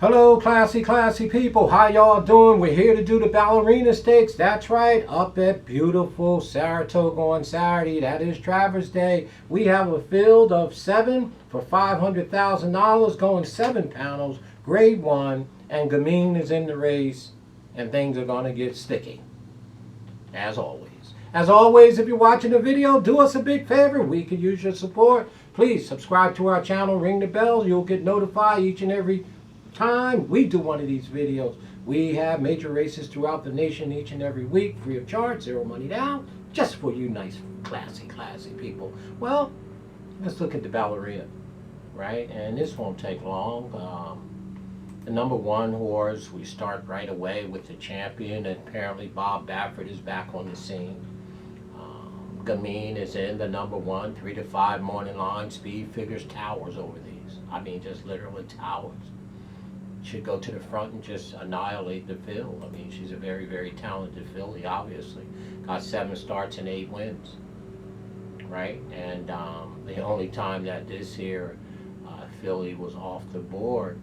Hello, classy people. How y'all doing? We're here to do the Ballerina Stakes. That's right, up at beautiful Saratoga on Saturday. That is Travers Day. We have a field of 7 for $500,000 going 7 panels, grade 1, and Gamine is in the race, and things are going to get sticky, as always. As always, if you're watching the video, do us a big favor. We could use your support. Please subscribe to our channel, ring the bell. You'll get notified each and every time we do one of these videos. We have major races throughout the nation each and every week, free of charge, zero money down, just for you nice, classy people. Well, let's look at the Ballerina, right? And this won't take long. The number 1 horse, we start right away with the champion, and apparently Bob Baffert is back on the scene. Gamine is in the number 1, 3 to 5 morning line. Speed figures towers over these. I mean, just literally towers. Should go to the front and just annihilate the field. I mean, she's a very talented filly, obviously. Got 7 starts and 8 wins, right? And the only time that this here filly was off the board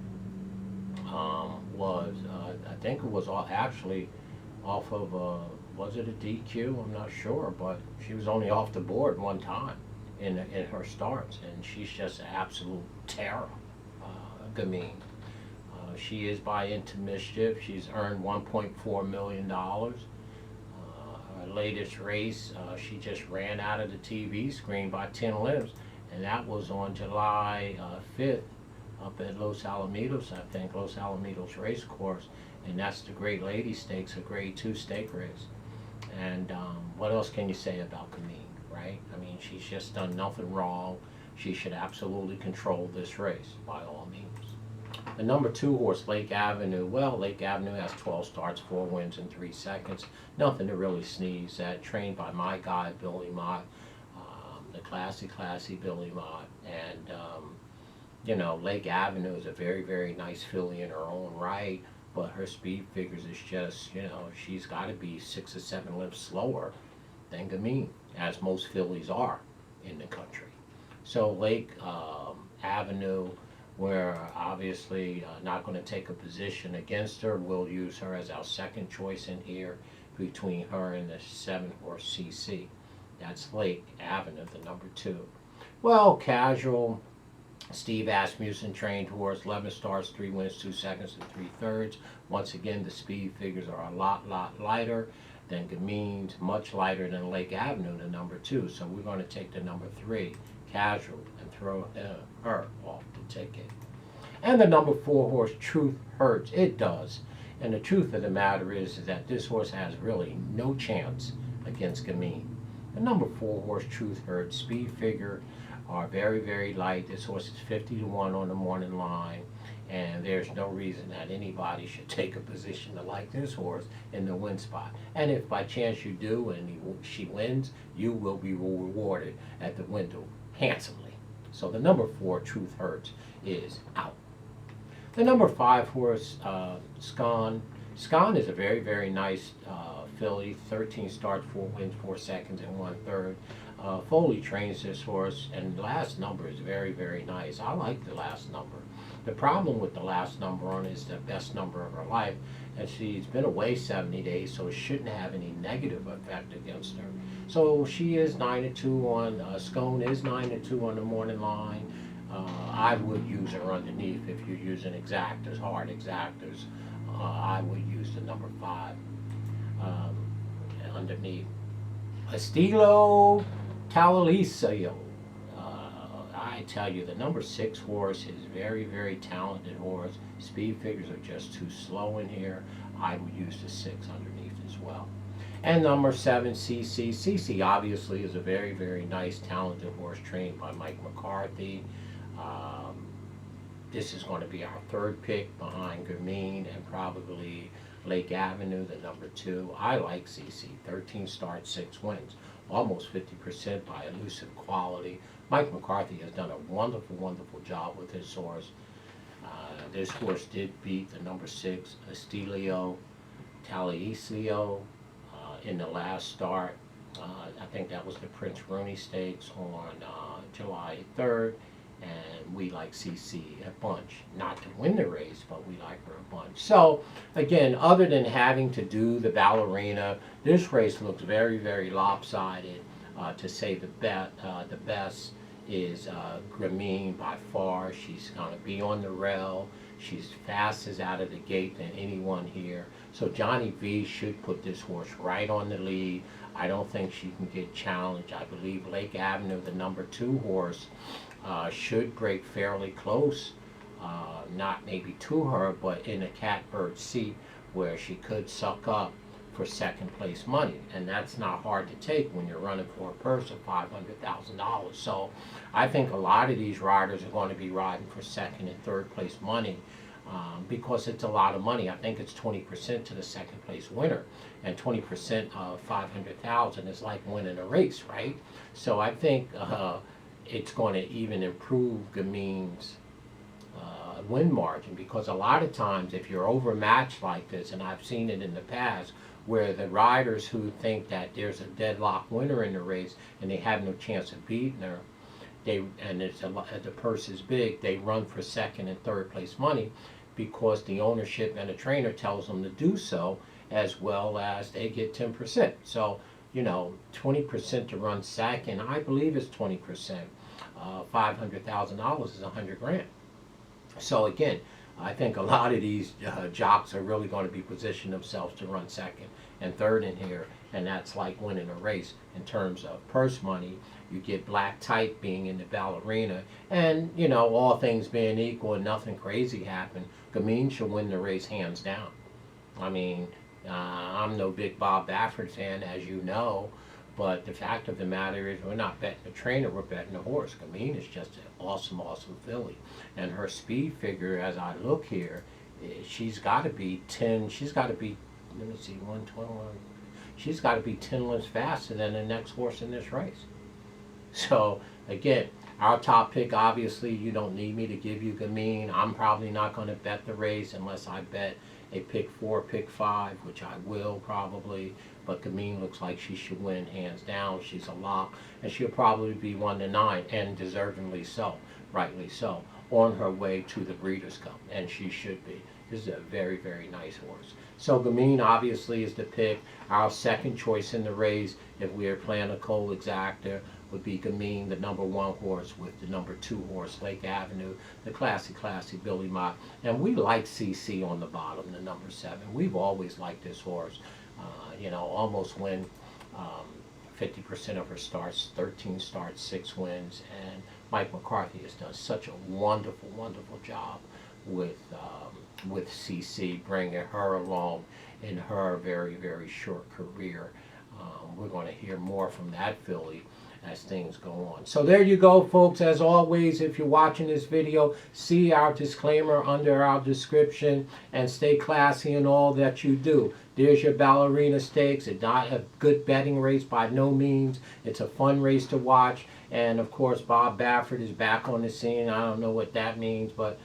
was, I think it was actually off of, was it a DQ? I'm not sure, but she was only off the board one time in her starts, and she's just an absolute terror, Gamine. She is by Into Mischief. She's earned $1.4 million. Her latest race, she just ran out of the TV screen by 10 lengths, and that was on July 5th up at Los Alamitos, I think, Los Alamitos Race Course, and that's the Great Lady Stakes, a grade 2 stake race. And what else can you say about Gamine, right? I mean, she's just done nothing wrong. She should absolutely control this race, by all means. The number 2 horse, Lake Avenue. Well, Lake Avenue has 12 starts, 4 wins in 3 seconds. Nothing to really sneeze at. Trained by my guy, Billy Mott, the classy Billy Mott. And, you know, Lake Avenue is a very nice filly in her own right, but her speed figures is just, you know, she's got to be 6 or 7 lengths slower than Gamine, as most fillies are in the country. So Lake Avenue, we're obviously not going to take a position against her. We'll use her as our second choice in here between her and the 7 horse CC. That's Lake Avenue, the number 2. Well, casual, Steve Asmussen trained horse, 11 starts, 3 wins, 2 seconds and 3/3. Once again, the speed figures are a lot lighter than Gamine's, much lighter than Lake Avenue, the number 2. So we're going to take the number 3, casual, and throw her off the ticket. And the number 4 horse, Truth Hurts. It does. And the truth of the matter is that this horse has really no chance against Gamine. The number 4 horse, Truth Hurts, speed figure are very light. This horse is 50 to 1 on the morning line, and there's no reason that anybody should take a position to like this horse in the win spot. And if by chance you do and she wins, you will be rewarded at the window handsomely. So the number 4, Truth Hurts, is out. The number 5 horse, Scon. Scon is a very nice filly, 13 starts, 4 wins, 4 seconds and 1/3. Foley trains this horse, and the last number is very nice. I like the last number. The problem with the last number on is the best number of her life, and she's been away 70 days, so it shouldn't have any negative effect against her. So she is 9-2 on, Scone is 9-2 on the morning line. I would use her underneath if you're using exactors, hard exactors. I would use the number 5 underneath. Estilo Talalicio. I tell you, the number 6 horse is very talented horse. Speed figures are just too slow in here. I would use the 6 underneath as well. And number 7, CC. CC obviously is a very nice, talented horse trained by Mike McCarthy. This is going to be our 3rd pick behind Gamine and probably Lake Avenue, the number 2. I like CC. 13 starts, 6 wins. Almost 50% by elusive quality. Mike McCarthy has done a wonderful job with his horse. This horse did beat the number 6, Estelio Talalicio, in the last start. I think that was the Prince Rooney Stakes on July 3rd. And we like CC a bunch. Not to win the race, but we like her a bunch. So, again, other than having to do the Ballerina, this race looks very, very lopsided. To say the best is Gamine by far. She's going to be on the rail. She's fastest out of the gate than anyone here. So Johnny V should put this horse right on the lead. I don't think she can get challenged. I believe Lake Avenue, the number 2 horse, should break fairly close. Not maybe to her, but in a catbird seat where she could suck up for second place money, and that's not hard to take when you're running for a purse of $500,000. So I think a lot of these riders are going to be riding for second and third place money because it's a lot of money. I think it's 20% to the second place winner, and 20% of 500,000 is like winning a race, right? So I think it's going to even improve Gamine's win margin, because a lot of times if you're overmatched like this, and I've seen it in the past, where the riders who think that there's a deadlock winner in the race and they have no chance of beating her, and the purse is big, they run for second and third place money because the ownership and the trainer tells them to do so, as well as they get 10%. So, 20% to run second, I believe it's 20%. $500,000 is $100,000. So again, I think a lot of these jocks are really going to be positioning themselves to run second and third in here, and that's like winning a race in terms of purse money. You get black type being in the Ballerina, and all things being equal and nothing crazy happen, Gamine should win the race hands down. I mean, I'm no big Bob Baffert fan, as you know, but the fact of the matter is we're not betting the trainer, we're betting the horse. Gamine is just an awesome, awesome filly. And her speed figure, as I look here, she's got to be 10, she's got to be, let me see, 121. She's got to be 10 lengths faster than the next horse in this race. So, again, our top pick, obviously, you don't need me to give you Gamine. I'm probably not going to bet the race unless I bet a pick 4, pick 5, which I will probably. But Gamine looks like she should win hands down. She's a lock, and she'll probably be 1-9, and deservingly so, rightly so, on her way to the Breeders' Cup, and she should be. This is a very, very nice horse. So Gamine obviously is the pick. Our second choice in the race, if we are playing a cold exacta, would be Gamine, the number 1 horse, with the number 2 horse, Lake Avenue, the classy Billy Mott. And we like CC on the bottom, the number 7. We've always liked this horse. Almost win 50% of her starts, 13 starts, 6 wins. And Mike McCarthy has done such a wonderful, wonderful job with CC, bringing her along in her very, very short career. We're going to hear more from that filly as things go on. So there you go, folks. As always, if you're watching this video, see our disclaimer under our description and stay classy in all that you do. There's your Ballerina Stakes. It's not a good betting race by no means. It's a fun race to watch. And of course, Bob Baffert is back on the scene. I don't know what that means, but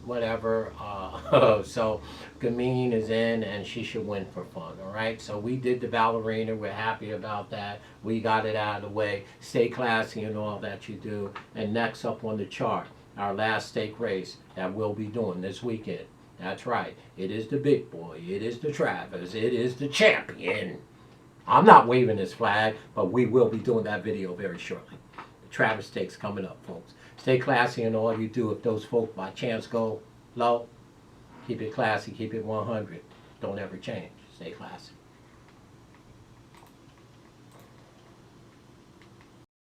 whatever. So Gamine is in, and she should win for fun. All right. So we did the Ballerina. We're happy about that. We got it out of the way. Stay classy in all that you do. And next up on the chart, our last stake race that we'll be doing this weekend. That's right. It is the big boy. It is the Travers. It is the champion. I'm not waving this flag, but we will be doing that video very shortly. The Travers Stakes coming up, folks. Stay classy in all you do. If those folk by chance go low, keep it classy, keep it 100. Don't ever change. Stay classy.